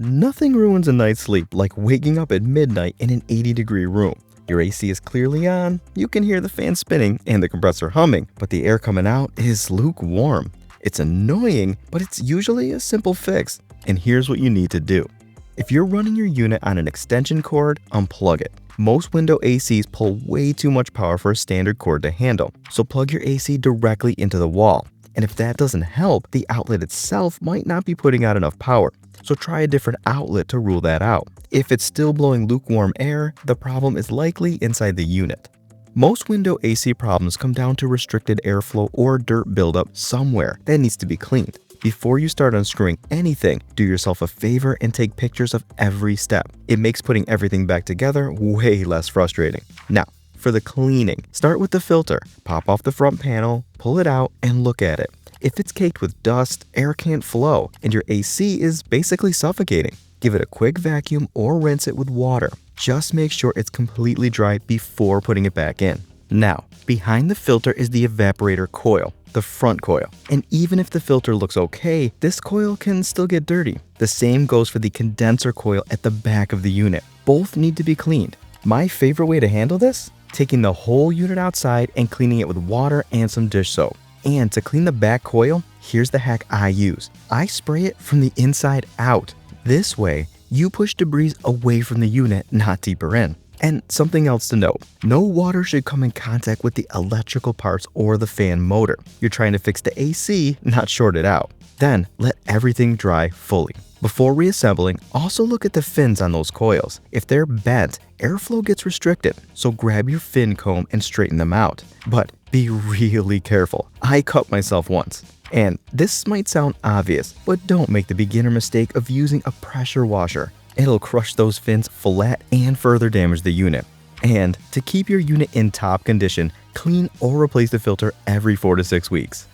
Nothing ruins a night's sleep like waking up at midnight in an 80-degree room. Your AC is clearly on, you can hear the fan spinning and the compressor humming, but the air coming out is lukewarm. It's annoying, but it's usually a simple fix, and here's what you need to do. If you're running your unit on an extension cord, unplug it. Most window ACs pull way too much power for a standard cord to handle, so plug your AC directly into the wall. And if that doesn't help, the outlet itself might not be putting out enough power, so try a different outlet to rule that out. If it's still blowing lukewarm air, the problem is likely inside the unit. Most window AC problems come down to restricted airflow or dirt buildup somewhere that needs to be cleaned. Before you start unscrewing anything, do yourself a favor and take pictures of every step. It makes putting everything back together way less frustrating. Now, for the cleaning, start with the filter. Pop off the front panel, pull it out, and look at it. If it's caked with dust, air can't flow, and your AC is basically suffocating. Give it a quick vacuum or rinse it with water. Just make sure it's completely dry before putting it back in. Now, behind the filter is the evaporator coil, the front coil. And even if the filter looks okay, this coil can still get dirty. The same goes for the condenser coil at the back of the unit. Both need to be cleaned. My favorite way to handle this? Taking the whole unit outside and cleaning it with water and some dish soap. And to clean the back coil, here's the hack I use. I spray it from the inside out. This way, you push debris away from the unit, not deeper in. And something else to note, no water should come in contact with the electrical parts or the fan motor. You're trying to fix the AC, not short it out. Then, let everything dry fully. Before reassembling, also look at the fins on those coils. If they're bent, airflow gets restricted, so grab your fin comb and straighten them out. But be really careful. I cut myself once. And this might sound obvious, but don't make the beginner mistake of using a pressure washer. It'll crush those fins flat and further damage the unit. And to keep your unit in top condition, clean or replace the filter every 4 to 6 weeks.